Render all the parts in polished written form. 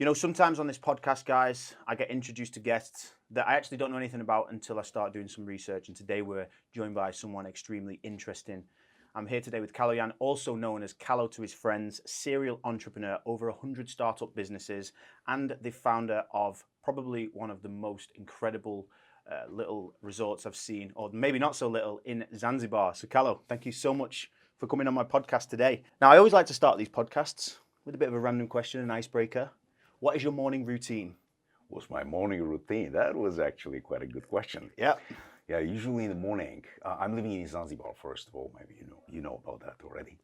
You know, sometimes on this podcast, guys, I get introduced to guests that I actually don't know anything about until I start doing some research. And today we're joined by someone extremely interesting. I'm here today with Kalojan, also known as Kalo to his friends, serial entrepreneur, over 100 startup businesses, and the founder of probably one of the most incredible little resorts I've seen, or maybe not so little, in Zanzibar. So, Kalo, thank you so much for coming on my podcast today. Now, I always like to start these podcasts with a bit of a random question, an icebreaker. What is your morning routine? What's my morning routine? That was actually quite a good question. Yeah. Yeah, usually in the morning, I'm living in Zanzibar, first of all, maybe you know about that already.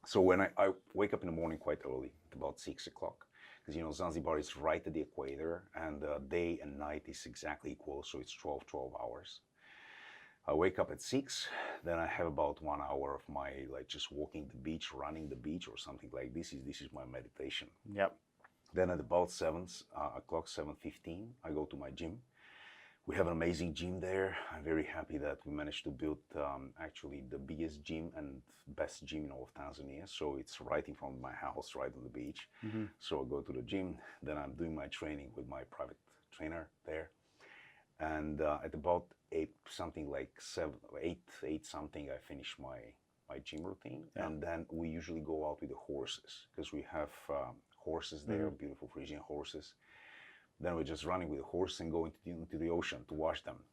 So when I wake up in the morning quite early, at about 6 o'clock, because Zanzibar is right at the equator and day and night is exactly equal, so it's 12 hours. I wake up at 6, then I have about 1 hour of my just walking the beach, running the beach or something like this. This is my meditation. Yep. Then at about 7 o'clock, 7:15, I go to my gym. We have an amazing gym there. I'm very happy that we managed to build actually the biggest gym and best gym in all of Tanzania. So it's right in front of my house, right on the beach. Mm-hmm. So I go to the gym, then I'm doing my training with my private trainer there. And at about 8 something, I finish my gym routine. Yeah. And then we usually go out with the horses because we have horses there, beautiful Frisian horses. Then we're just running with the horse and go into the ocean to wash them.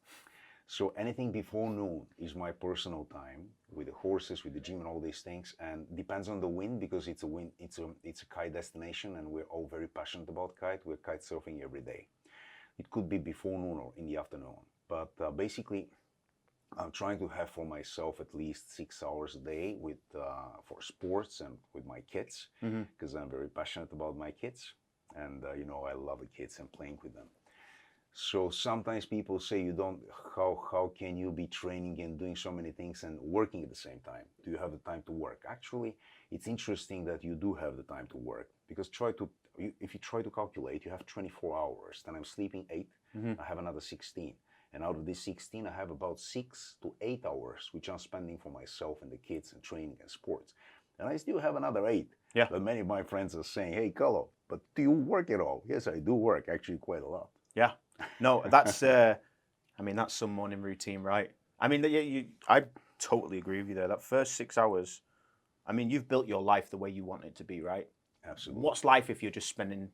So anything before noon is my personal time with the horses, with the gym and all these things. And depends on the wind because it's a kite destination and we're all very passionate about kite. We're kite surfing every day. It could be before noon or in the afternoon. But basically, I'm trying to have for myself at least 6 hours a day for sports and with my kids because I'm very passionate about my kids. And I love the kids and playing with them. So sometimes people say how can you be training and doing so many things and working at the same time? Do you have the time to work? Actually, it's interesting that you do have the time to work because if you try to calculate, you have 24 hours. Then I'm sleeping 8, I have another 16. And out of this 16, I have about 6 to 8 hours, which I'm spending for myself and the kids and training and sports. And I still have another 8. Yeah. But many of my friends are saying, hey, Kalo, but do you work at all? Yes, I do work, actually quite a lot. Yeah. No, that's, that's some morning routine, right? I mean, I totally agree with you there. That first 6 hours, you've built your life the way you want it to be, right? Absolutely. What's life if you're just spending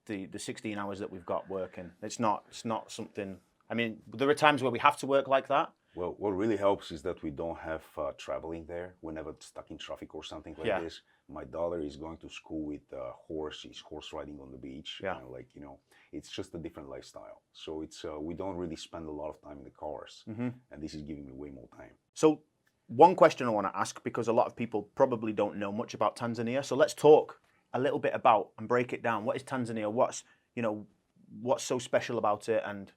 the 16 hours that we've got working? It's not something, there are times where we have to work like that. Well, what really helps is that we don't have traveling there. We're never stuck in traffic or something like this. My daughter is going to school with a horse. She's horse riding on the beach. Yeah. It's just a different lifestyle. So we don't really spend a lot of time in the cars. And this is giving me way more time. So one question I want to ask, because a lot of people probably don't know much about Tanzania. So let's talk a little bit about and break it down. What is Tanzania? What's so special about it? And,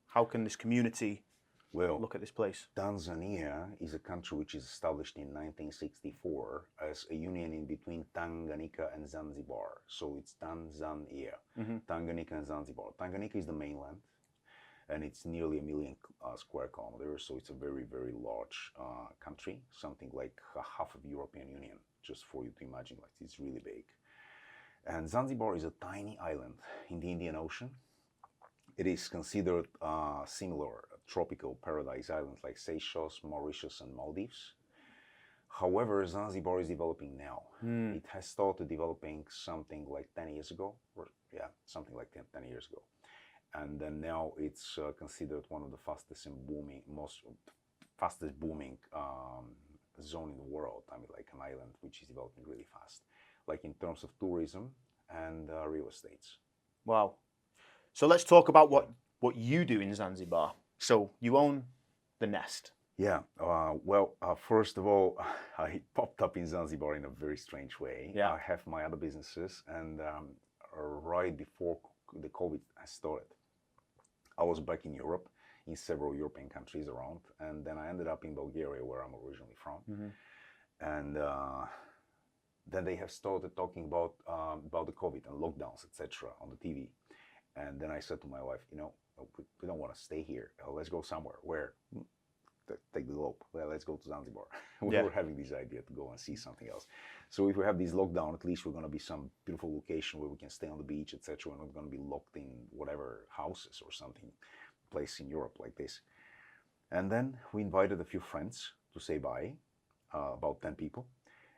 how can this community look at this place? Tanzania is a country which is established in 1964 as a union in between Tanganyika and Zanzibar. So it's Tanzania, Tanganyika and Zanzibar. Tanganyika is the mainland, and it's nearly 1 million square kilometers. So it's a very, very large country, something like half of the European Union, just for you to imagine. It's really big. And Zanzibar is a tiny island in the Indian Ocean. It is considered similar tropical paradise islands like Seychelles, Mauritius, and Maldives. However, Zanzibar is developing now. It has started developing something like 10 years ago. Something like 10 years ago. And then now it's considered one of the fastest booming zone in the world. Like an island which is developing really fast, like in terms of tourism and real estates. Wow. So let's talk about what you do in Zanzibar. So you own the Nest. Yeah. First of all, I popped up in Zanzibar in a very strange way. Yeah. I have my other businesses, and right before the COVID started, I was back in Europe, in several European countries around, and then I ended up in Bulgaria, where I'm originally from. And then they have started talking about the COVID and lockdowns, etc., on the TV. And then I said to my wife, we don't want to stay here. Let's go somewhere. Where? take the globe. Well, let's go to Zanzibar. We Yeah. were having this idea to go and see something else. So if we have this lockdown, at least we're going to be some beautiful location where we can stay on the beach, etc. We're not going to be locked in whatever houses or something, place in Europe like this. And then we invited a few friends to say bye, about 10 people.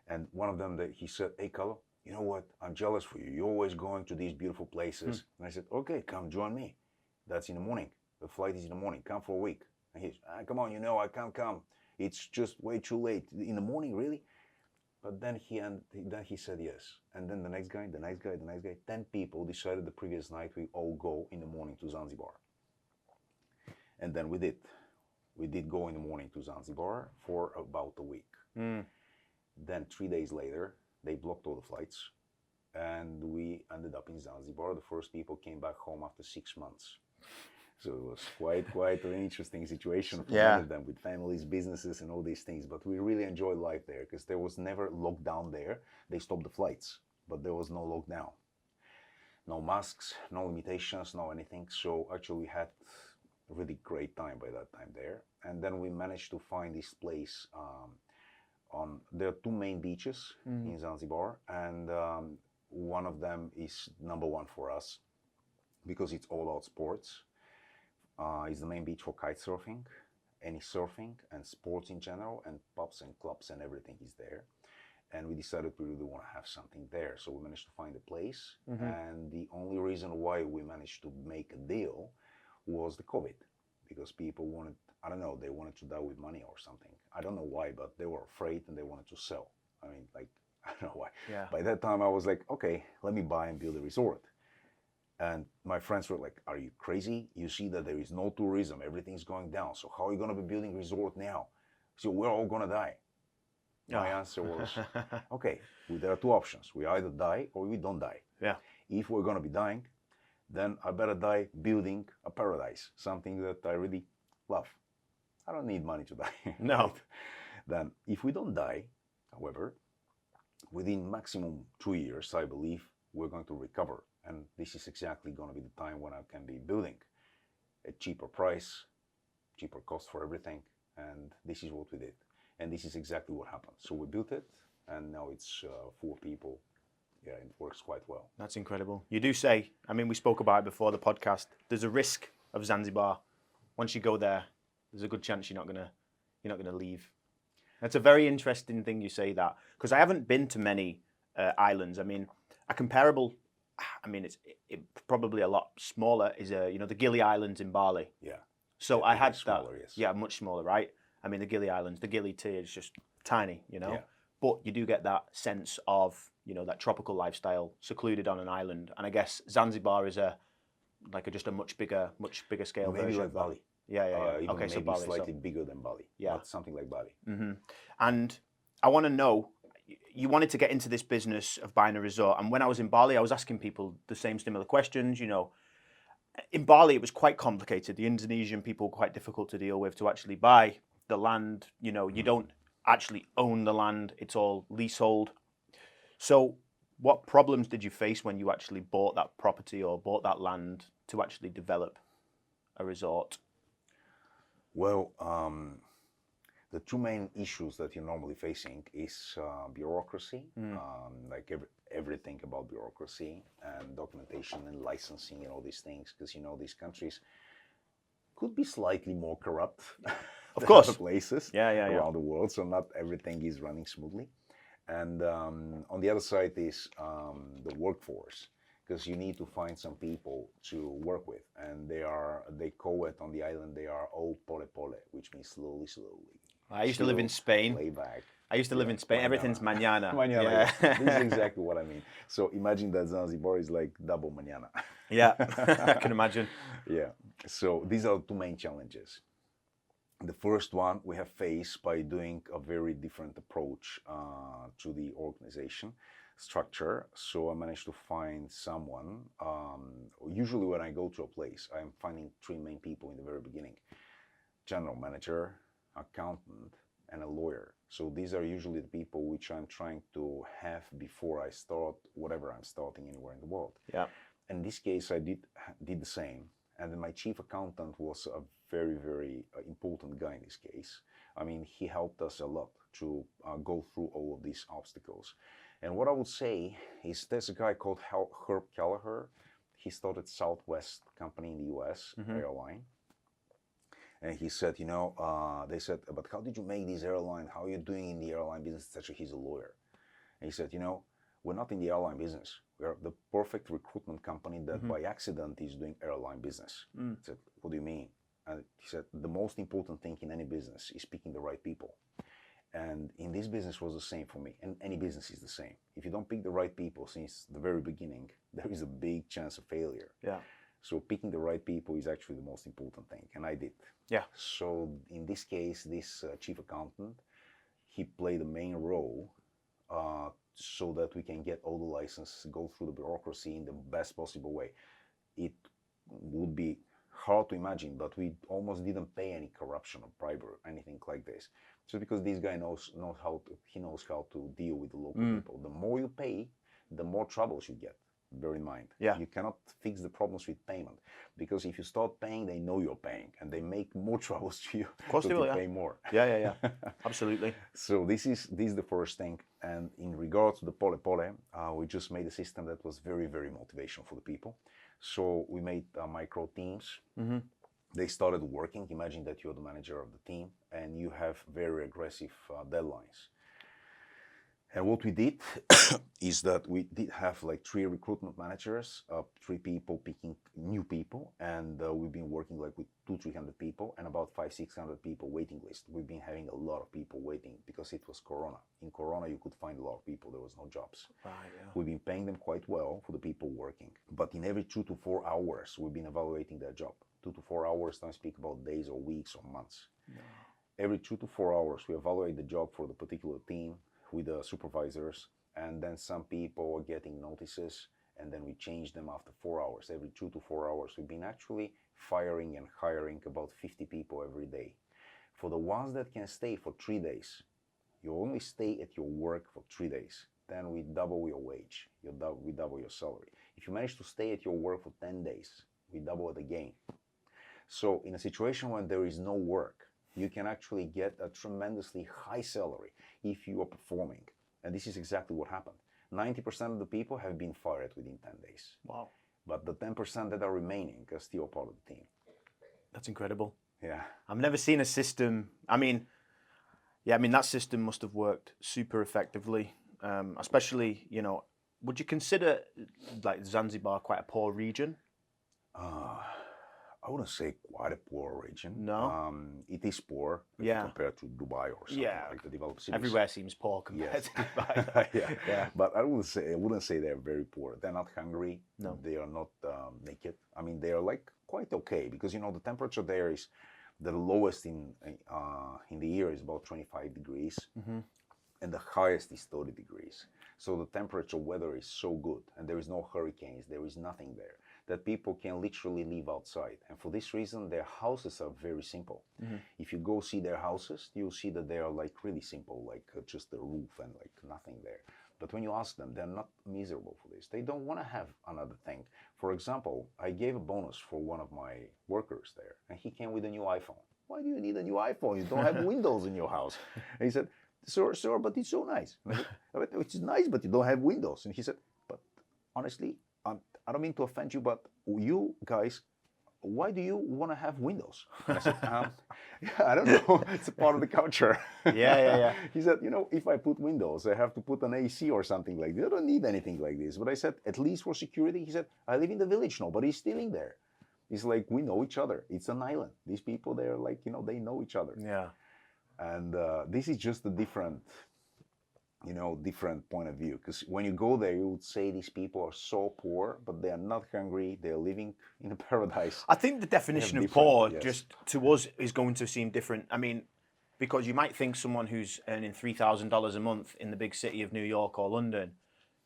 And one of them, he said, hey, Kalo, you know what? I'm jealous for you. You're always going to these beautiful places. And I said, okay, come join me. That's in the morning. The flight is in the morning. Come for a week. And he's, come on, I can't come. It's just way too late. In the morning, really? But then he said yes. And then the next guy, 10 people decided the previous night we all go in the morning to Zanzibar. And then we did. We did go in the morning to Zanzibar for about a week. Then 3 days later, they blocked all the flights. And we ended up in Zanzibar. The first people came back home after 6 months. So it was quite an interesting situation for many of them with families, businesses, and all these things. But we really enjoyed life there because there was never lockdown there. They stopped the flights, but there was no lockdown. No masks, no limitations, no anything. So actually we had a really great time by that time there. And then we managed to find this place. There are two main beaches in Zanzibar, and one of them is number one for us because it's all about sports. It's the main beach for kite surfing, any surfing and sports in general, and pubs and clubs and everything is there. And we decided we really want to have something there. So we managed to find a place. And the only reason why we managed to make a deal was the COVID, because people wanted, I don't know, they wanted to die with money or something. I don't know why, but they were afraid and they wanted to sell. I mean, like, I don't know why. Yeah. By that time I was like, okay, let me buy and build a resort. And my friends were like, are you crazy? You see that there is no tourism, everything's going down. So how are you going to be building a resort now? So we're all going to die. My answer was, okay, well, there are two options. We either die or we don't die. Yeah. If we're going to be dying, then I better die building a paradise, something that I really love. I don't need money to die. No. Right? Then if we don't die, however, within maximum 2 years, I believe we're going to recover. And this is exactly going to be the time when I can be building a cheaper price, cheaper cost for everything. And this is what we did. And this is exactly what happened. So we built it, and now it's 4 people. Yeah, it works quite well. That's incredible. You do say, I mean, we spoke about it before the podcast, there's a risk of Zanzibar. Once you go there, there's a good chance you're not gonna leave. That's a very interesting thing you say that, because I haven't been to many islands. I mean, a comparable, I mean, it's probably a lot smaller is the Gili Islands in Bali. Yeah. So Yeah, I had smaller, that. yes. Yeah, much smaller, right? I mean, the Gili Islands, the Gili Tea is just tiny, Yeah. But you do get that sense of, that tropical lifestyle secluded on an island. And I guess Zanzibar is just a much bigger scale Maybe version like of that. Bali. Yeah. Even Okay, so maybe Bali. slightly bigger than Bali. Yeah. But something like Bali. And I want to know, you wanted to get into this business of buying a resort. And when I was in Bali, I was asking people the same similar questions. In Bali, it was quite complicated. The Indonesian people were quite difficult to deal with to actually buy the land. You don't actually own the land. It's all leasehold. So what problems did you face when you actually bought that property or bought that land to actually develop a resort? Well, the two main issues that you're normally facing is bureaucracy, like everything about bureaucracy and documentation and licensing and all these things, because these countries could be slightly more corrupt Of than course. other places Yeah. around the world, so not everything is running smoothly. And on the other side is the workforce, because you need to find some people to work with, and they call it on the island, they are all pole pole, which means slowly. I used to live in Spain. Lay back. I used to live in Spain. Everything's mañana. Mañana, Yeah. yes. This is exactly what I mean. So imagine that Zanzibar is like double mañana. Yeah, I can imagine. Yeah. So these are the two main challenges. The first one we have faced by doing a very different approach to the organization structure. So I managed to find someone. Usually when I go to a place, I'm finding 3 main people in the very beginning: general manager, accountant, and a lawyer. So these are usually the people which I'm trying to have before I start whatever I'm starting anywhere in the world. Yeah. In this case, I did the same. And then my chief accountant was a very, very important guy in this case. I mean, he helped us a lot to go through all of these obstacles. And what I would say is there's a guy called Herb Kelleher. He started Southwest company in the US, airline. And he said, they said, but how did you make this airline? How are you doing in the airline business? Etc. He's a lawyer. And he said, we're not in the airline business. We're the perfect recruitment company that by accident is doing airline business. I said, what do you mean? And he said, the most important thing in any business is picking the right people. And in this business was the same for me. And any business is the same. If you don't pick the right people since the very beginning, there is a big chance of failure. Yeah. So picking the right people is actually the most important thing. And I did. Yeah. So in this case, this chief accountant, he played a main role so that we can get all the licenses, go through the bureaucracy in the best possible way. It would be hard to imagine, but we almost didn't pay any corruption or bribery or anything like this. Just because this guy knows how to deal with the local people. The more you pay, the more troubles you get. Bear in mind. Yeah. You cannot fix the problems with payment, because if you start paying, they know you're paying, and they make more troubles to you. Of course so they will, pay more. Yeah. Absolutely. So this is the first thing. And in regards to the Pole Pole, we just made a system that was very, very motivational for the people. So we made micro teams. They started working. Imagine that you're the manager of the team and you have very aggressive deadlines. And what we did is that we did have like 3 recruitment managers, 3 people picking new people, and we've been working like with 200-300 people and about 500-600 people waiting list. We've been having a lot of people waiting because it was Corona. In Corona, you could find a lot of people. There was no jobs. Right, yeah. We've been paying them quite well for the people working, but in every 2 to 4 hours, we've been evaluating their job. 2 to 4 hours, don't speak about days or weeks or months. No. Every 2 to 4 hours, we evaluate the job for the particular team with the supervisors, and then some people are getting notices, and then we change them after 4 hours. Every 2 to 4 hours, we've been actually firing and hiring about 50 people every day. For the ones that can stay for 3 days, you only stay at your work for 3 days. Then we double your wage, we double your salary. If you manage to stay at your work for 10 days, we double it again. So in a situation when there is no work, you can actually get a tremendously high salary if you are performing. And this is exactly what happened. 90% of the people have been fired within 10 days. Wow. But the 10% that are remaining are still part of the team. That's incredible. Yeah. I've never seen a system. That system must have worked super effectively. Especially, would you consider like Zanzibar quite a poor region? I wouldn't say quite a poor region. No. It is poor compared to Dubai or something like the developed cities. Everywhere seems poor compared to Dubai. Yeah. But I wouldn't say they're very poor. They're not hungry. No. They are not naked. I mean, they are like quite okay, because the temperature there is the lowest in the year is about 25 degrees, and the highest is 30 degrees. So the temperature weather is so good, and there is no hurricanes. There is nothing there, that people can literally live outside. And for this reason, their houses are very simple. If you go see their houses, you'll see that they are like really simple, like just the roof and like nothing there. But when you ask them, they're not miserable for this. They don't want to have another thing. For example, I gave a bonus for one of my workers there, and he came with a new iPhone. Why do you need a new iPhone? You don't have windows in your house. And he said, sir, but it's so nice. It's nice, but you don't have windows. And he said, but honestly, I don't mean to offend you, but you guys, why do you want to have windows? And I said, I don't know. It's a part of the culture. Yeah. He said, if I put windows, I have to put an AC or something like this. I don't need anything like this. But I said, at least for security. He said, I live in the village. Nobody's stealing there. It's like, we know each other. It's an island. These people, they're like, they know each other. Yeah. And this is just a different point of view, because when you go there, you would say these people are so poor, but they are not hungry. They're living in a paradise. I think the definition of poor just to us is going to seem different. I mean, because you might think someone who's earning $3,000 a month in the big city of New York or London,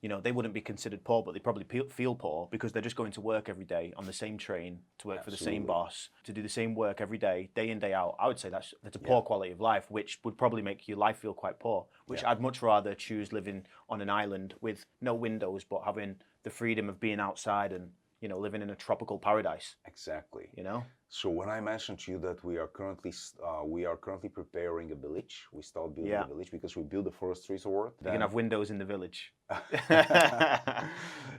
they wouldn't be considered poor, but they probably feel poor because they're just going to work every day on the same train to work for the same boss, to do the same work every day in, day out. I would say that's a poor quality of life, which would probably make your life feel quite poor, which I'd much rather choose living on an island with no windows, but having the freedom of being outside and, living in a tropical paradise. Exactly. You know. So when I mentioned to you that we are currently preparing a village, we start building Yeah. a village because we built the first resort. You can have windows in the village.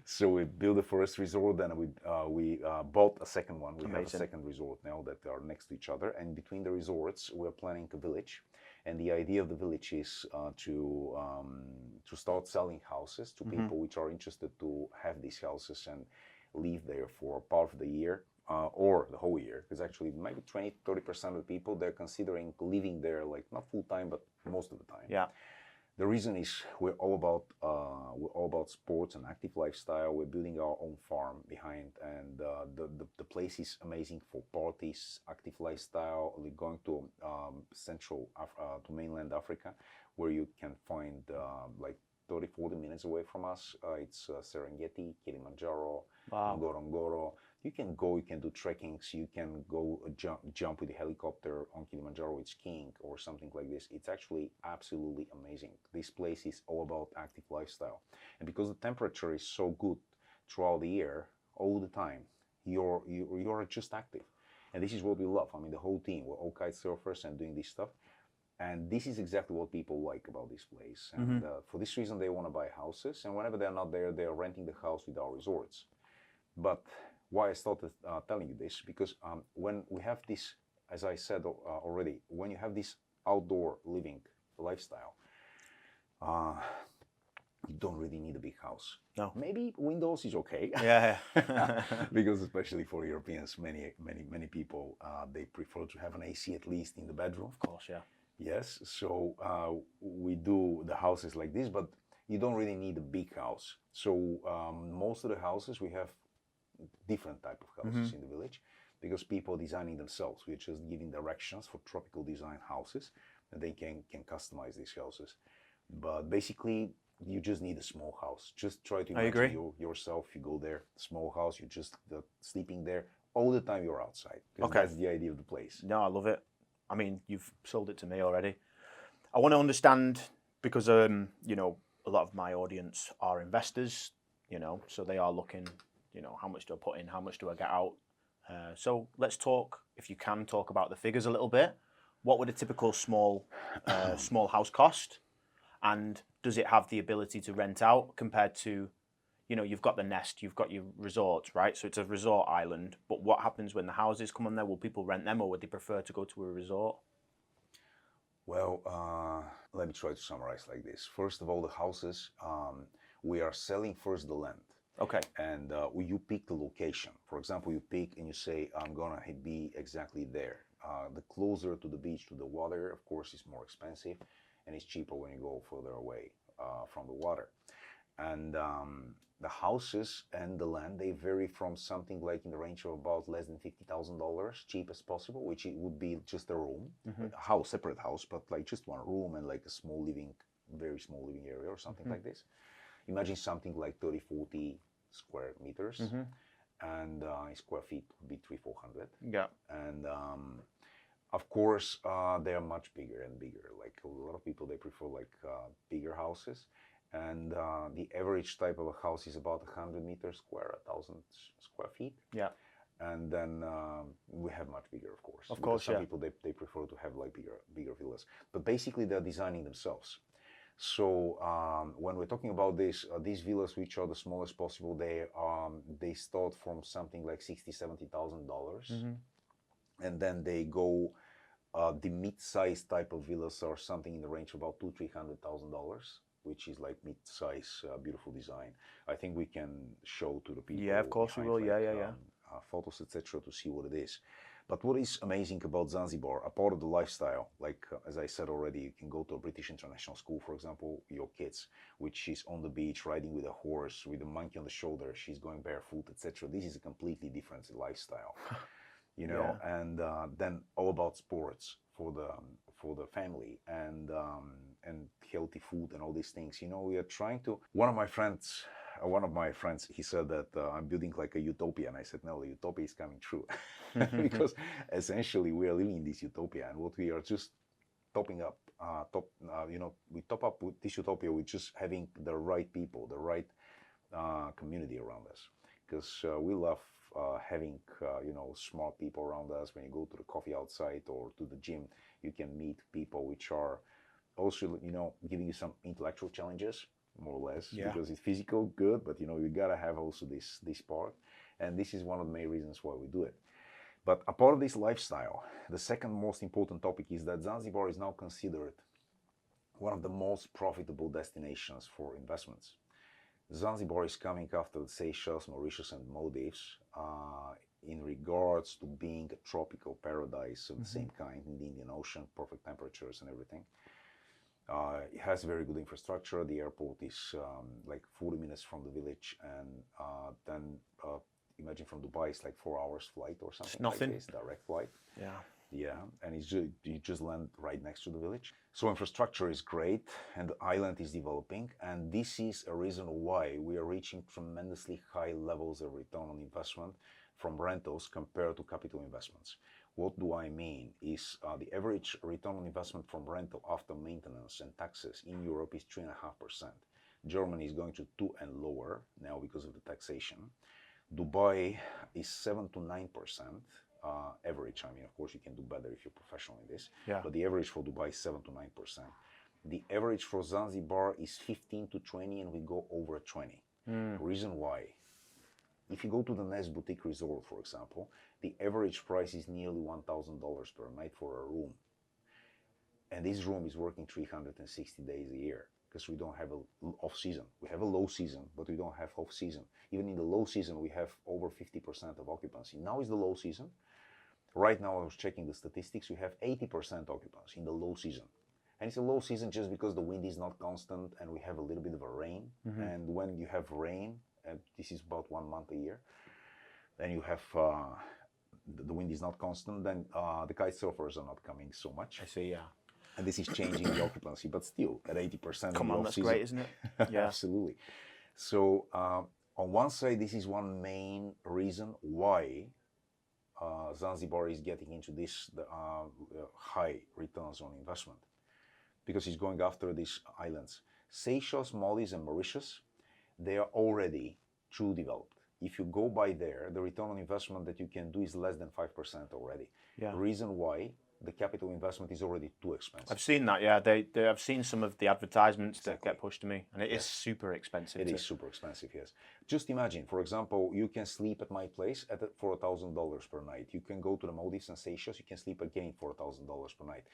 So we built the first resort, then we bought a second one. We have a Amazing. second resort now that are next to each other, and between the resorts, we're planning a village. And the idea of the village is to start selling houses to people which are interested to have these houses and live there for part of the year. Or the whole year, because actually maybe 20-30% of the people, they're considering living there, like not full time, but most of the time. Yeah. The reason is we're all about sports and active lifestyle. We're building our own farm behind, and the place is amazing for parties, active lifestyle. We're going to to mainland Africa, where you can find like 30-40 minutes away from us. It's Serengeti, Kilimanjaro, Wow. Ngorongoro. You can go, you can do trekkings, you can go jump with a helicopter on Kilimanjaro with skiing or something like this. It's actually absolutely amazing. This place is all about active lifestyle. And because the temperature is so good throughout the year, all the time, you're just active. And this is what we love. I mean, the whole team, we're all kite surfers and doing this stuff. And this is exactly what people like about this place. And for this reason, they want to buy houses. And whenever they're not there, they're renting the house with our resorts. But why I started telling you this, because when we have this, as I said already, when you have this outdoor living lifestyle, you don't really need a big house. No. Maybe windows is okay. Yeah. Because especially for Europeans, many people, they prefer to have an AC at least in the bedroom. Of course, yeah. Yes, so we do the houses like this, but you don't really need a big house. So most of the houses we have different type of houses in the village, because people designing themselves. We're just giving directions for tropical design houses, and they can customize these houses. But basically, you just need a small house. Just try to imagine yourself. You go there, small house. You're just sleeping there all the time. You're outside. Okay. That's the idea of the place. No, I love it. I mean, you've sold it to me already. I want to understand, because a lot of my audience are investors. So they are looking. How much do I put in? How much do I get out? So let's talk, if you can, talk about the figures a little bit. What would a typical small house cost? And does it have the ability to rent out compared to, you've got the nest, you've got your resorts, right? So it's a resort island. But what happens when the houses come on there? Will people rent them, or would they prefer to go to a resort? Well, let me try to summarize like this. First of all, the houses, we are selling first the land. Okay. And you pick the location. For example, you pick and you say, I'm going to be exactly there. The closer to the beach, to the water, of course, is more expensive, and it's cheaper when you go further away from the water. And the houses and the land, they vary from something like in the range of about less than $50,000, cheap as possible, which it would be just a room, a house, separate house, but like just one room and like a very small living area or something like this. Imagine something like 30-40 square meters, and in square feet would be 300-400. Yeah. And of course, they are much bigger and bigger. Like a lot of people, they prefer like bigger houses. And the average type of a house is about 100 meters square, 1,000 square feet. Yeah. And then we have much bigger, of course. Of course, some yeah. people, they prefer to have like bigger villas. But basically, they're designing themselves. So when we're talking about these villas, which are the smallest possible, they start from something like $60,000-$70,000, and then they go. The mid-size type of villas are something in the range of about $200,000-$300,000, which is like mid-size, beautiful design. I think we can show to the people. Yeah, of course we will. Yeah. Photos, etc., to see what it is. But what is amazing about Zanzibar, a part of the lifestyle, like as I said already, you can go to a British international school, for example, your kids, which is on the beach riding with a horse, with a monkey on the shoulder, she's going barefoot, etc. This is a completely different lifestyle, Yeah. And then all about sports for the family and healthy food and all these things. We are trying to. One of my friends, he said that I'm building like a utopia, and I said no, the utopia is coming true, because essentially we are living in this utopia, and what we are just topping up, we top up with this utopia with just having the right people, the right community around us. because we love having smart people around us. When you go to the coffee outside or to the gym, you can meet people which are also giving you some intellectual challenges, more or less, because it's physical good, but you gotta have also this part, and this is one of the main reasons why we do it. But apart of this lifestyle, the second most important topic is that Zanzibar is now considered one of the most profitable destinations for investments. Zanzibar is coming after the Seychelles, Mauritius, and Maldives in regards to being a tropical paradise of the same kind in the Indian Ocean, perfect temperatures and everything. It has very good infrastructure. The airport is like 40 minutes from the village, and then imagine from Dubai, it's like 4 hours flight or something. It's nothing. Like this, direct flight. Yeah. Yeah, and you just land right next to the village. So infrastructure is great, and the island is developing, and this is a reason why we are reaching tremendously high levels of return on investment from rentals compared to capital investments. What do I mean is the average return on investment from rental after maintenance and taxes in Europe is 3.5%. Germany is going to 2 and lower now because of the taxation. Dubai is 7 to 9%. Average. I mean, of course, you can do better if you're professional in this. Yeah. But the average for Dubai is 7 to 9%. The average for Zanzibar is 15 to 20, and we go over 20. Reason why? If you go to the Nest Boutique Resort, for example, the average price is nearly $1,000 per night for a room. And this room is working 360 days a year because we don't have an off season. We have a low season, but we don't have off season. Even in the low season, we have over 50% of occupancy. Now is the low season. Right now, I was checking the statistics. We have 80% occupancy in the low season. And it's a low season just because the wind is not constant and we have a little bit of a rain. And when you have rain, and this is about 1 month a year, then you have the wind is not constant, then the kite surfers are not coming so much. I see, yeah. And this is changing the occupancy, but still at 80%. Come on, that's great, isn't it? Yeah. Absolutely. So on one side, this is one main reason why Zanzibar is getting into this high returns on investment, because it's going after these islands. Seychelles, Maldives, and Mauritius, they are already too developed. If you go by there, the return on investment that you can do is less than 5% already. Yeah. Reason why? The capital investment is already too expensive. I've seen that, yeah. I've seen some of the advertisements that get pushed to me, and it is super expensive. It is super expensive, yes. Just imagine, for example, you can sleep at my place for $1,000 per night. You can go to the Maldives and Seychelles, you can sleep again for $1,000 per night.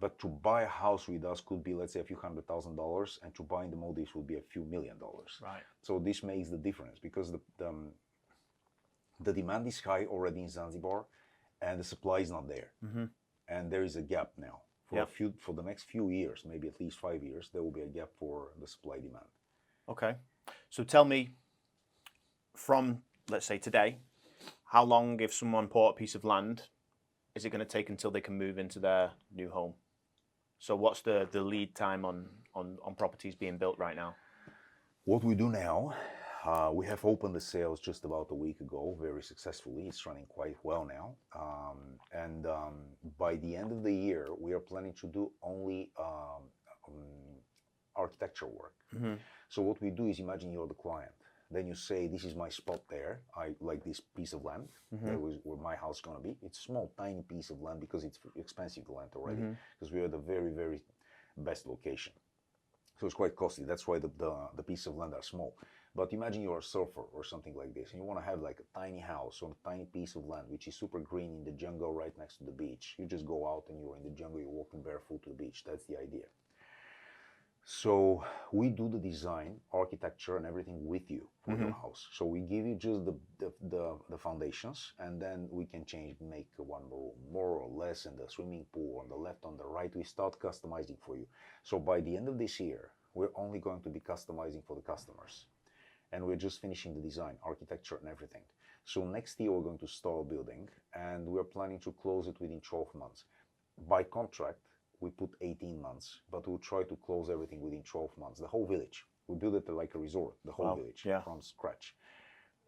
But to buy a house with us could be, let's say, a few $100,000, and to buy in the Maldives would be a few $1 million. Right. So this makes the difference because the demand is high already in Zanzibar, and the supply is not there. And there is a gap now. For the next few years, maybe at least 5 years, there will be a gap for the supply demand. Okay. So tell me, from, let's say, today, how long, if someone bought a piece of land, is it going to take until they can move into their new home? So what's the lead time on properties being built right now? What we do now, we have opened the sales just about a week ago, very successfully. It's running quite well now. And by the end of the year, we are planning to do only architecture work. So what we do is, imagine you're the client. Then you say, this is my spot there. I like this piece of land. That was where my house is going to be. It's a small, tiny piece of land because it's expensive land already, because we are the very, very best location. So it's quite costly. That's why the piece of land are small. But imagine you're a surfer or something like this, and you want to have like a tiny house on a tiny piece of land, which is super green in the jungle right next to the beach. You just go out and you're in the jungle, you're walking barefoot to the beach. That's the idea. So we do the design, architecture, and everything with you for your house. So we give you just the foundations, and then we can make one room, more or less, and the swimming pool on the left, on the right. We start customizing for you. So by the end of this year, we're only going to be customizing for the customers. And we're just finishing the design, architecture, and everything. So next year, we're going to start building, and we're planning to close it within 12 months. By contract, we put 18 months, but we'll try to close everything within 12 months. The whole village. We build it like a resort, the whole village from scratch.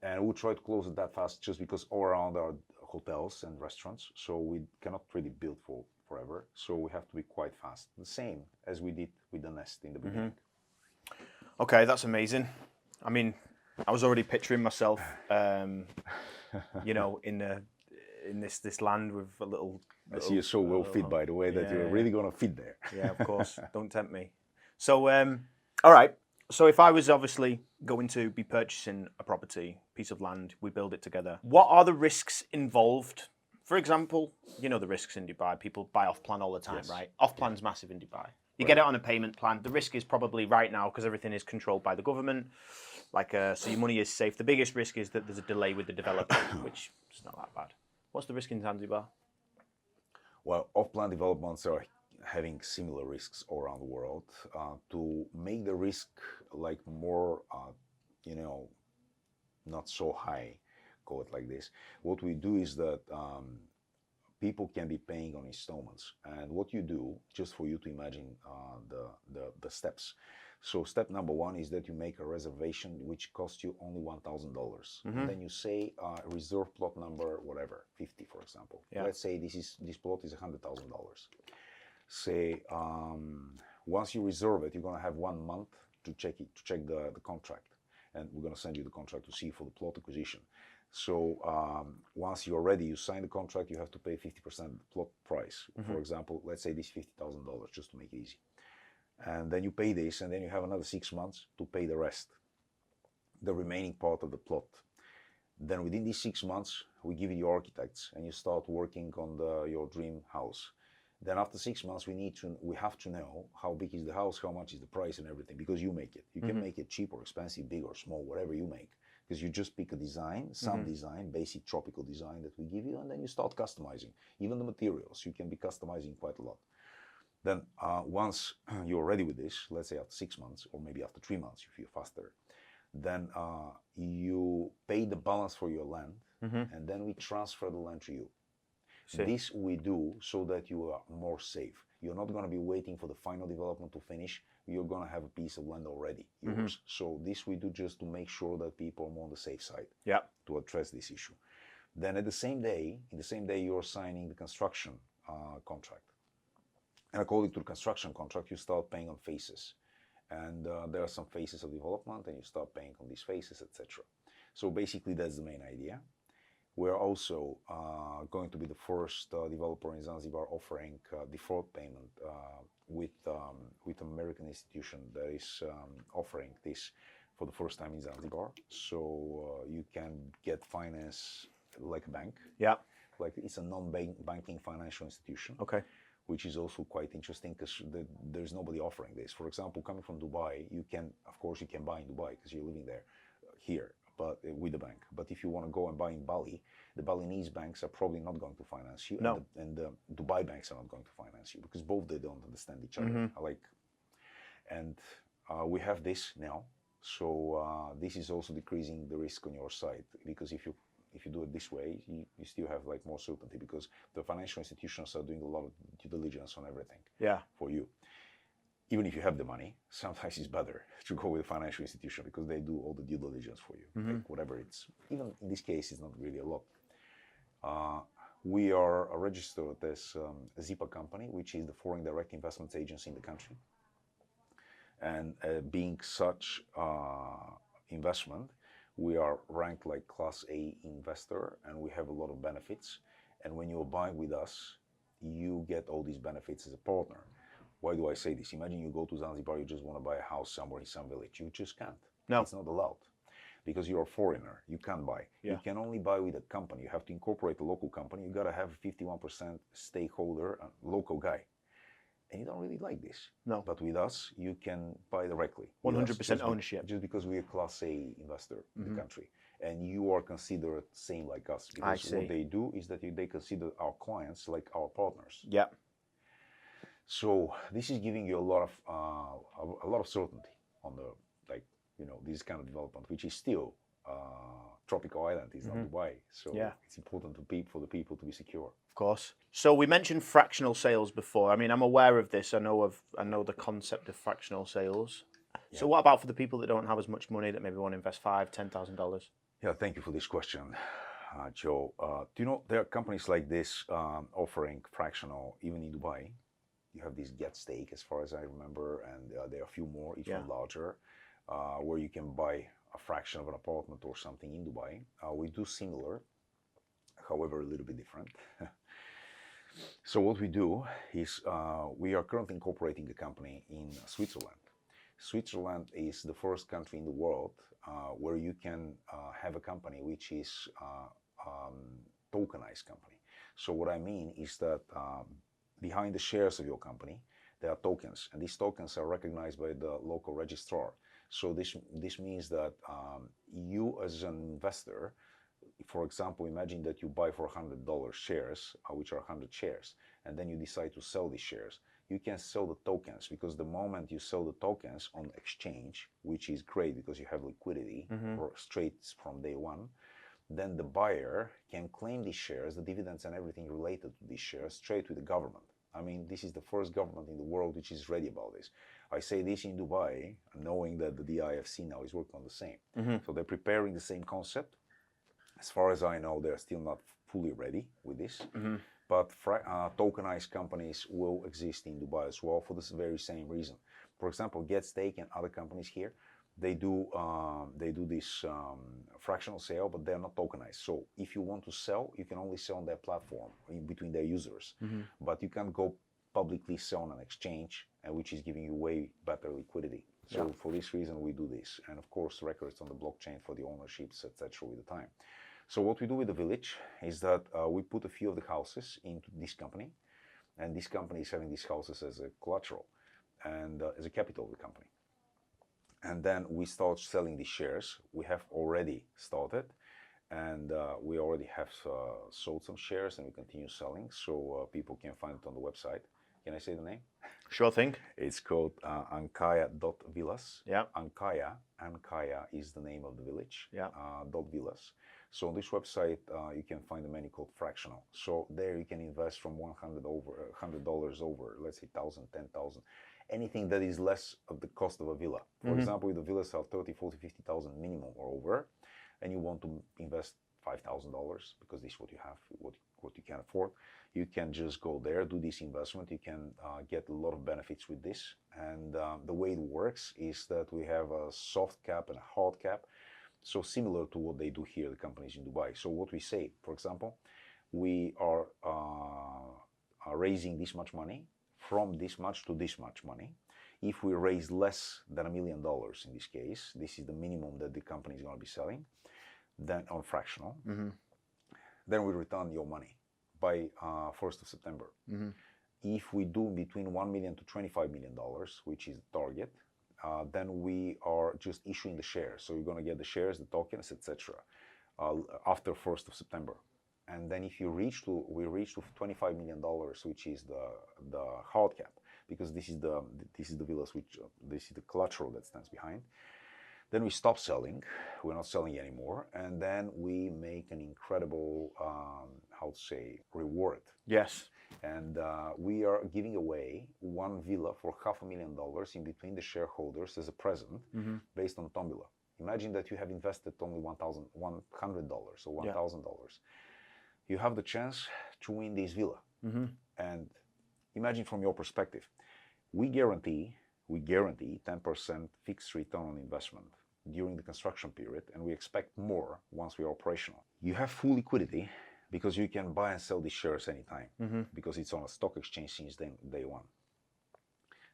And we'll try to close it that fast just because all around are hotels and restaurants. So we cannot really build for forever. So we have to be quite fast. The same as we did with the Nest in the beginning. Okay, that's amazing. I mean, I was already picturing myself, you know, in this land with a little. I see you're so well fit, by the way, that you're really gonna fit there. Yeah, of course. Don't tempt me. So, all right. So, if I was obviously going to be purchasing a property, piece of land, we build it together. What are the risks involved? For example, you know the risks in Dubai. People buy off plan all the time, right? Off plan's massive in Dubai. You get it on a payment plan. The risk is probably right now because everything is controlled by the government. Like, so your money is safe. The biggest risk is that there's a delay with the development, which is not that bad. What's the risk in Zanzibar? Well, off-plan developments are having similar risks all around the world. To make the risk like more, you know, not so high, call it like this, what we do is that people can be paying on installments. And what you do, just for you to imagine the steps. So step number one is that you make a reservation which costs you only $1,000. And then you say reserve plot number, whatever, 50, for example. Let's say this plot is $100,000. Say once you reserve it, you're gonna have 1 month to check the contract. And we're gonna send you the contract to see for the plot acquisition. So once you're ready, you sign the contract, you have to pay 50% plot price. For example, let's say this $50,000, just to make it easy. And then you pay this, and then you have another 6 months to pay the rest, the remaining part of the plot. Then within these 6 months, we give you the architects, and you start working on your dream house. Then after 6 months, we have to know how big is the house, how much is the price, and everything, because you make it. You can make it cheap or expensive, big or small, whatever you make, because you just pick a design, some design, basic tropical design that we give you, and then you start customizing. Even the materials, you can be customizing quite a lot. Then once you're ready with this, let's say after 6 months, or maybe after 3 months if you're faster, then you pay the balance for your land, and then we transfer the land to you. This we do so that you are more safe. You're not going to be waiting for the final development to finish. You're going to have a piece of land already, yours. So this we do just to make sure that people are more on the safe side, to address this issue. Then in the same day, you're signing the construction contract. And according to the construction contract, you start paying on phases. And there are some phases of development, and you start paying on these phases, etc. So basically, that's the main idea. We're also going to be the first developer in Zanzibar offering default payment with an American institution that is offering this for the first time in Zanzibar. So you can get finance like a bank. Like it's a non-banking financial institution. Which is also quite interesting because there's nobody offering this. For example, coming from Dubai, of course you can buy in Dubai because you're living there, here, but with the bank. But if you want to go and buy in Bali, the Balinese banks are probably not going to finance you, and the Dubai banks are not going to finance you because both they don't understand each other. We have this now, so this is also decreasing the risk on your side because if you do it this way, you still have like more certainty because the financial institutions are doing a lot of due diligence on everything for you. Even if you have the money, sometimes it's better to go with a financial institution because they do all the due diligence for you, like whatever it's. Even in this case, it's not really a lot. We are registered as a ZIPA company, which is the foreign direct investments agency in the country. And being such investment, we are ranked like Class A investor, and we have a lot of benefits. And when you're buying with us, you get all these benefits as a partner. Why do I say this? Imagine you go to Zanzibar, you just want to buy a house somewhere in some village. You just can't. No. It's not allowed. Because you're a foreigner, you can't buy. You can only buy with a company. You have to incorporate a local company. You got to have a 51% stakeholder, a local guy. And you don't really like this. No. But with us, you can buy directly. 100% ownership. Just because we're a Class A investor in the country. And you are considered same like us. Because what they do is that they consider our clients like our partners. So this is giving you a lot of certainty on the, this kind of development, which is still tropical island, is not Dubai. So it's important for the people to be secure. Of course. So we mentioned fractional sales before. I mean, I'm aware of this. I know the concept of fractional sales. So what about for the people that don't have as much money that maybe want to invest $5,000, $10,000? Yeah, thank you for this question, Joe. Do you know there are companies like this offering fractional even in Dubai? You have this Get Stake, as far as I remember, and there are a few more, each one larger, where you can buy a fraction of an apartment or something in Dubai. We do similar, however, a little bit different. So what we do is we are currently incorporating a company in Switzerland. Switzerland is the first country in the world where you can have a company which is tokenized company. So what I mean is that behind the shares of your company, there are tokens, and these tokens are recognized by the local registrar. So this means that you as an investor, for example, imagine that you buy for $100 shares, which are 100 shares, and then you decide to sell these shares. You can sell the tokens, because the moment you sell the tokens on exchange, which is great because you have liquidity straight from day one, then the buyer can claim these shares, the dividends and everything related to these shares, straight with the government. I mean, this is the first government in the world which is ready about this. I say this in Dubai, knowing that the DIFC now is working on the same. So they're preparing the same concept. As far as I know, they're still not fully ready with this. But tokenized companies will exist in Dubai as well for this very same reason. For example, GetStake and other companies here, they do this fractional sale, but they're not tokenized. So if you want to sell, you can only sell on their platform in between their users. But you can't go publicly sell on an exchange, which is giving you way better liquidity. So for this reason, we do this. And of course, records on the blockchain for the ownerships, etc. with the time. So what we do with the village is that we put a few of the houses into this company, and this company is having these houses as a collateral and as a capital of the company. And then we start selling these shares. We have already started, and we already have sold some shares, and we continue selling, so people can find it on the website. Can I say the name? Sure thing. It's called ankaya.villas. Yeah. Ankaya is the name of the village. Yeah. .villas. So on this website, you can find a menu called Fractional. So there you can invest from $100 over, let's say 1,000, 10,000, anything that is less of the cost of a villa. For example, if the villas are 30, 40, 50,000 minimum or over, and you want to invest $5,000 because this is what you have, what you can afford, you can just go there, do this investment. You can get a lot of benefits with this. And the way it works is that we have a soft cap and a hard cap. So similar to what they do here, the companies in Dubai. So what we say, for example, we are raising this much money, from this much to this much money. If we raise less than $1 million in this case, this is the minimum that the company is going to be selling, then on fractional, then we return your money by 1st of September. If we do between $1 million to $25 million, which is the target, then we are just issuing the shares. So you're going to get the shares, the tokens, etc. After 1st of September. And then if we reach to $25 million, which is the hard cap, because this is the villas, which this is the collateral that stands behind. Then we stop selling. We're not selling anymore, and then we make an incredible, reward. Yes. And we are giving away one villa for $500,000 in between the shareholders as a present, based on tombola. Imagine that you have invested only $100 or $1,000. You have the chance to win this villa. And imagine from your perspective, we guarantee 10% fixed return on investment during the construction period, and we expect more once we are operational. You have full liquidity because you can buy and sell these shares anytime, because it's on a stock exchange since day one.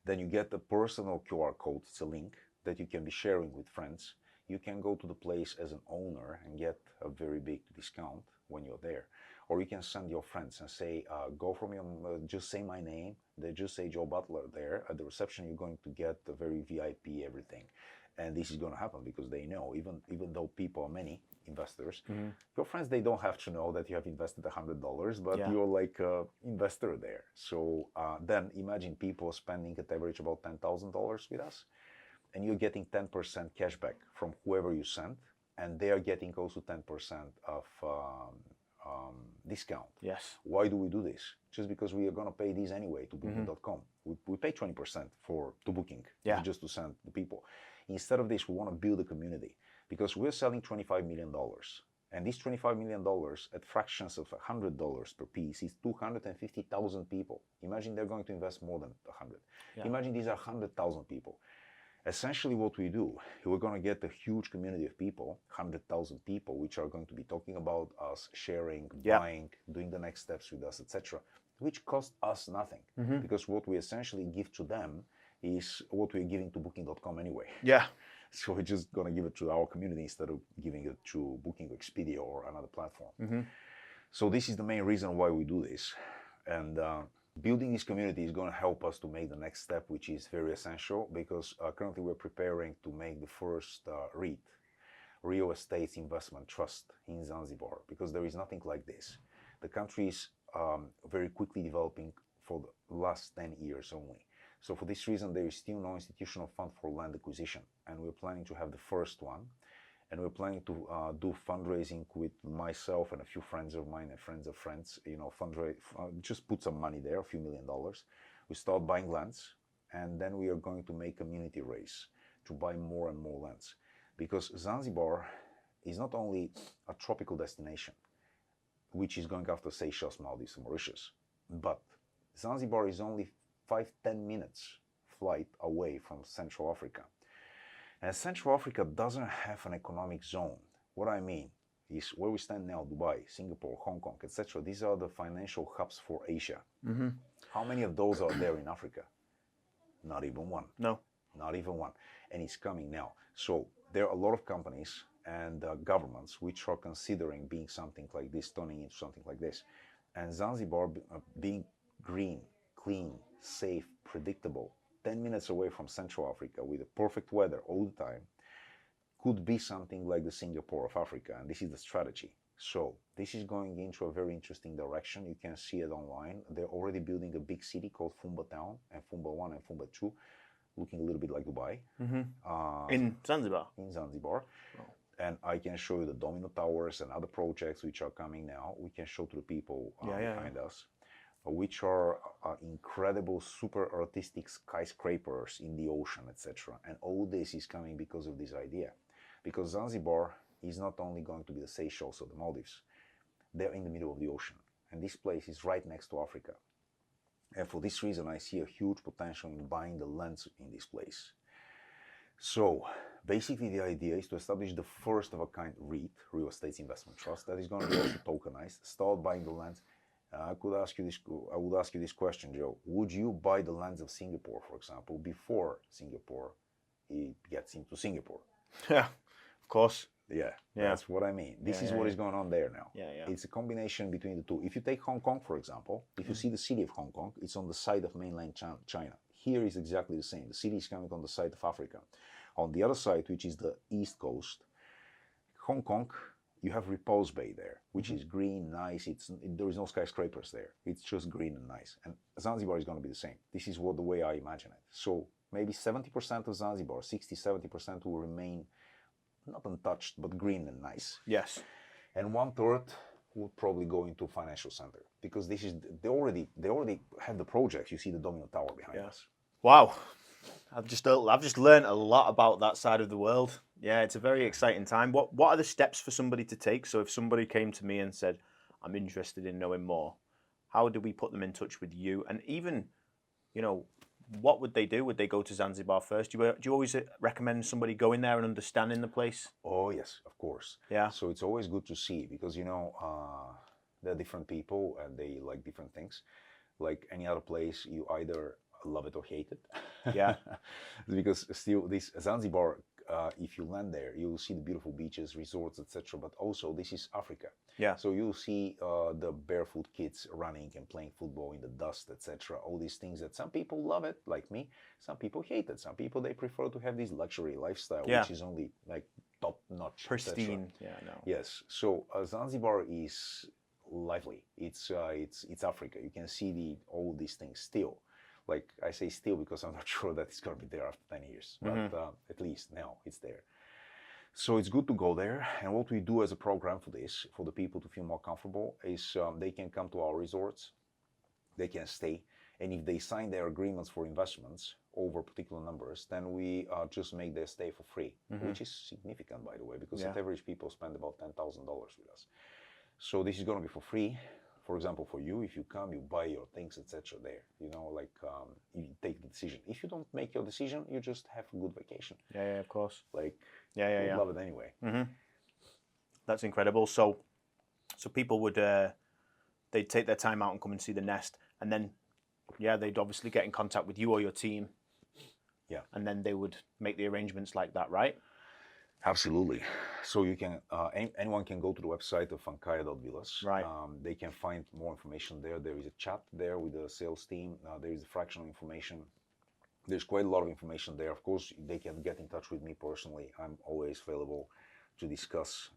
Then you get a personal QR code. It's a link that you can be sharing with friends. You can go to the place as an owner and get a very big discount when you're there. Or you can send your friends and say, just say my name. They just say Joe Butler there. At the reception, you're going to get the very VIP everything. And this is going to happen because they know, even though people are many investors, your friends, they don't have to know that you have invested $100, but you're like an investor there. So then imagine people spending at average about $10,000 with us, and you're getting 10% cash back from whoever you sent, and they are getting also 10% of discount. Yes. Why do we do this? Just because we are going to pay these anyway to booking.com. We pay 20% to booking, just to send the people. Instead of this, we want to build a community, because we're selling $25 million. And these $25 million at fractions of $100 per piece is 250,000 people. Imagine they're going to invest more than 100. Imagine these are 100,000 people. Essentially what we do, we're going to get a huge community of people, 100,000 people, which are going to be talking about us, sharing, buying, doing the next steps with us, etc., which cost us nothing. Because what we essentially give to them is what we're giving to booking.com anyway. Yeah. So we're just going to give it to our community instead of giving it to Booking, Expedia, or another platform. So this is the main reason why we do this. And building this community is going to help us to make the next step, which is very essential, because currently we're preparing to make the first REIT, Real Estate Investment Trust, in Zanzibar, because there is nothing like this. The country is very quickly developing for the last 10 years only. So for this reason, there is still no institutional fund for land acquisition, and we're planning to have the first one. And we're planning to do fundraising with myself and a few friends of mine and friends of friends, fundraise, just put some money there, a few $1 million. We start buying lands, and then we are going to make a community race to buy more and more lands. Because Zanzibar is not only a tropical destination, which is going after Seychelles, Maldives, and Mauritius, but Zanzibar is only 5-10 minutes flight away from Central Africa. And Central Africa doesn't have an economic zone. What I mean is where we stand now, Dubai, Singapore, Hong Kong, etc. These are the financial hubs for Asia. How many of those are there in Africa? Not even one. No. Not even one. And it's coming now. So there are a lot of companies and governments which are considering being something like this, turning into something like this. And Zanzibar being green, clean, safe, predictable, 10 minutes away from Central Africa with the perfect weather all the time, could be something like the Singapore of Africa, and this is the strategy. So this is going into a very interesting direction. You can see it online. They're already building a big city called Fumba Town, and Fumba 1 and Fumba 2, looking a little bit like Dubai. In Zanzibar? In Zanzibar. And I can show you the Domino Towers and other projects which are coming now. We can show to the people behind us, which are incredible, super artistic skyscrapers in the ocean, etc. And all this is coming because of this idea. Because Zanzibar is not only going to be the Seychelles or the Maldives, they're in the middle of the ocean. And this place is right next to Africa. And for this reason, I see a huge potential in buying the lands in this place. So basically the idea is to establish the first of a kind REIT, Real Estate Investment Trust, that is going to be also tokenized, start buying the lands. I would ask you this question, Joe. Would you buy the lands of Singapore, for example, before Singapore gets into Singapore? Yeah, of course. Yeah, that's what I mean. This is what is going on there now. Yeah. It's a combination between the two. If you take Hong Kong, for example, if you see the city of Hong Kong, it's on the side of mainland China. Here is exactly the same. The city is coming on the side of Africa. On the other side, which is the east coast, Hong Kong, you have Repose Bay there, which is green, nice. There is no skyscrapers there. It's just green and nice. And Zanzibar is going to be the same. This is the way I imagine it. So maybe 70% of Zanzibar, 60-70% will remain not untouched, but green and nice. Yes. And 1/3 will probably go into financial center, because this is they already have the projects. You see the Domino Tower behind us. Wow. I've just learned a lot about that side of the world. Yeah, it's a very exciting time. What are the steps for somebody to take? So if somebody came to me and said, I'm interested in knowing more, how do we put them in touch with you? And even, what would they do? Would they go to Zanzibar first? Do you always recommend somebody going there and understanding the place? Oh, yes, of course. Yeah. So it's always good to see, because, there are different people and they like different things. Like any other place, you either love it or hate it. Yeah. Because still this Zanzibar, if you land there, you'll see the beautiful beaches, resorts, etc. But also this is Africa. Yeah. So you'll see the barefoot kids running and playing football in the dust, etc. All these things that some people love it, like me. Some people hate it. Some people, they prefer to have this luxury lifestyle, which is only like top notch, pristine. Yeah, no. Yes. So Zanzibar is lively. It's Africa. You can see all these things still. Like I say still because I'm not sure that it's going to be there after 10 years, but at least now it's there. So it's good to go there. And what we do as a program for this, for the people to feel more comfortable, is they can come to our resorts, they can stay. And if they sign their agreements for investments over particular numbers, then we just make their stay for free, which is significant, by the way, because at average people spend about $10,000 with us. So this is going to be for free for example, for you, if you come, you buy your things, etc. there. You know, like you take the decision. If you don't make your decision, you just have a good vacation. Yeah, of course. Like, yeah. love it anyway. That's incredible. So people would they'd take their time out and come and see the nest, and then they'd obviously get in contact with you or your team. Yeah. And then they would make the arrangements like that, right? Absolutely. So you can anyone can go to the website of ankaya.villas. Right. They can find more information there. There is a chat there with the sales team. There is the fractional information. There's quite a lot of information there. Of course, they can get in touch with me personally. I'm always available to discuss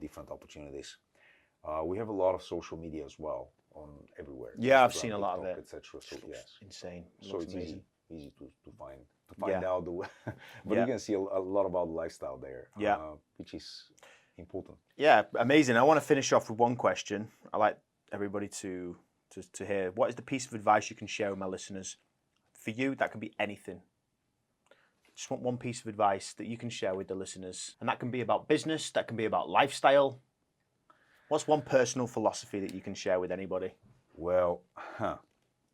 different opportunities. We have a lot of social media as well on everywhere. Yeah, I've Instagram, seen a lot of TikTok, it. etc. So yes, Insane. so Looks it's amazing. easy to find out the but Yeah. you can see a lot about the lifestyle there, which is important. Yeah, amazing. I want to finish off with one question. I like everybody to hear. What is the piece of advice you can share with my listeners? For you, that can be anything. Just want one piece of advice that you can share with the listeners, and that can be about business, that can be about lifestyle. What's one personal philosophy that you can share with anybody? Well,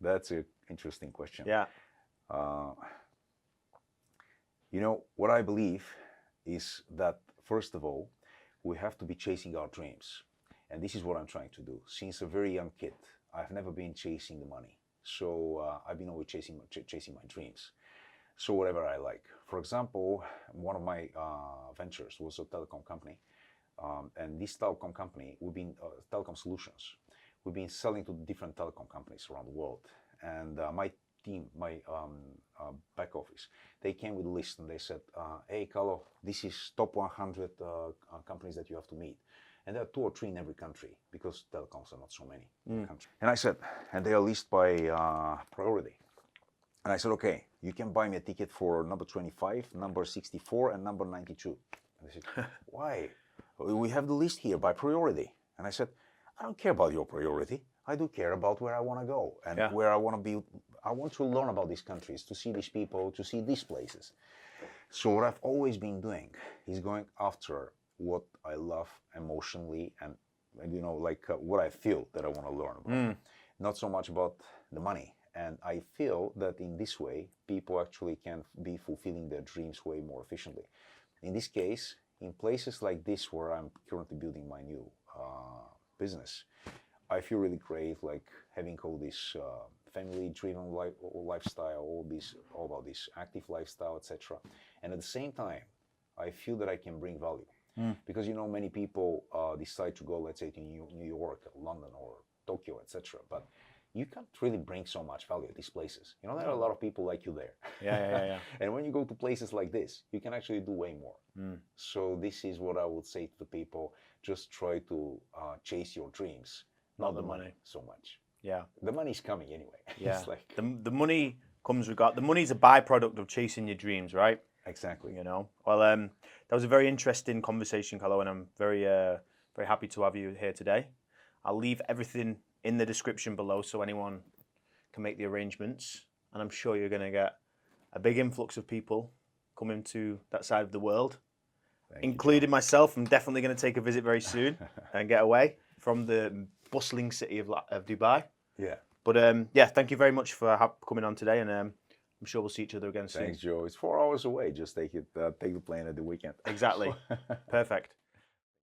that's an interesting question. Yeah. You know, what I believe is that, first of all, we have to be chasing our dreams. And this is what I'm trying to do. Since a very young kid, I've never been chasing the money. So I've been always chasing my dreams. So whatever I like. For example, one of my ventures was a telecom company. And this telecom company, telecom solutions, we've been selling to different telecom companies around the world. And my team, my back office, they came with a list and they said, hey, Kalo, this is top 100 companies that you have to meet. And there are 2 or 3 in every country because telecoms are not so many in the country. And I said, and they are listed by priority. And I said, okay, you can buy me a ticket for number 25, number 64, and number 92. And they said, why? We have the list here by priority. And I said, I don't care about your priority. I do care about where I want to go and where I want to be. I want to learn about these countries, to see these people, to see these places. So what I've always been doing is going after what I love emotionally and you know, like what I feel that I want to learn about. Not so much about the money. And I feel that in this way, people actually can be fulfilling their dreams way more efficiently. In this case, in places like this where I'm currently building my new business, I feel really great, like having all this family-driven lifestyle, all about this active lifestyle, etc. And at the same time, I feel that I can bring value. Because, you know, many people decide to go, let's say, to New York, London, or Tokyo, etc. But you can't really bring so much value at these places. You know, there are a lot of people like you there. Yeah. And when you go to places like this, you can actually do way more. So this is what I would say to the people. Just try to chase your dreams, not the money so much. Yeah. The money's coming anyway. Yeah. It's like... the money comes the money's a byproduct of chasing your dreams, right? Exactly. You know. Well, that was a very interesting conversation, Kalo, and I'm very very happy to have you here today. I'll leave everything in the description below so anyone can make the arrangements. And I'm sure you're going to get a big influx of people coming to that side of the world, including myself. I'm definitely going to take a visit very soon and get away from the bustling city of Dubai. Yeah. But yeah, thank you very much for coming on today. And I'm sure we'll see each other again soon. Thanks, Joe. It's 4 hours away. Just take the plane at the weekend. Exactly. Perfect.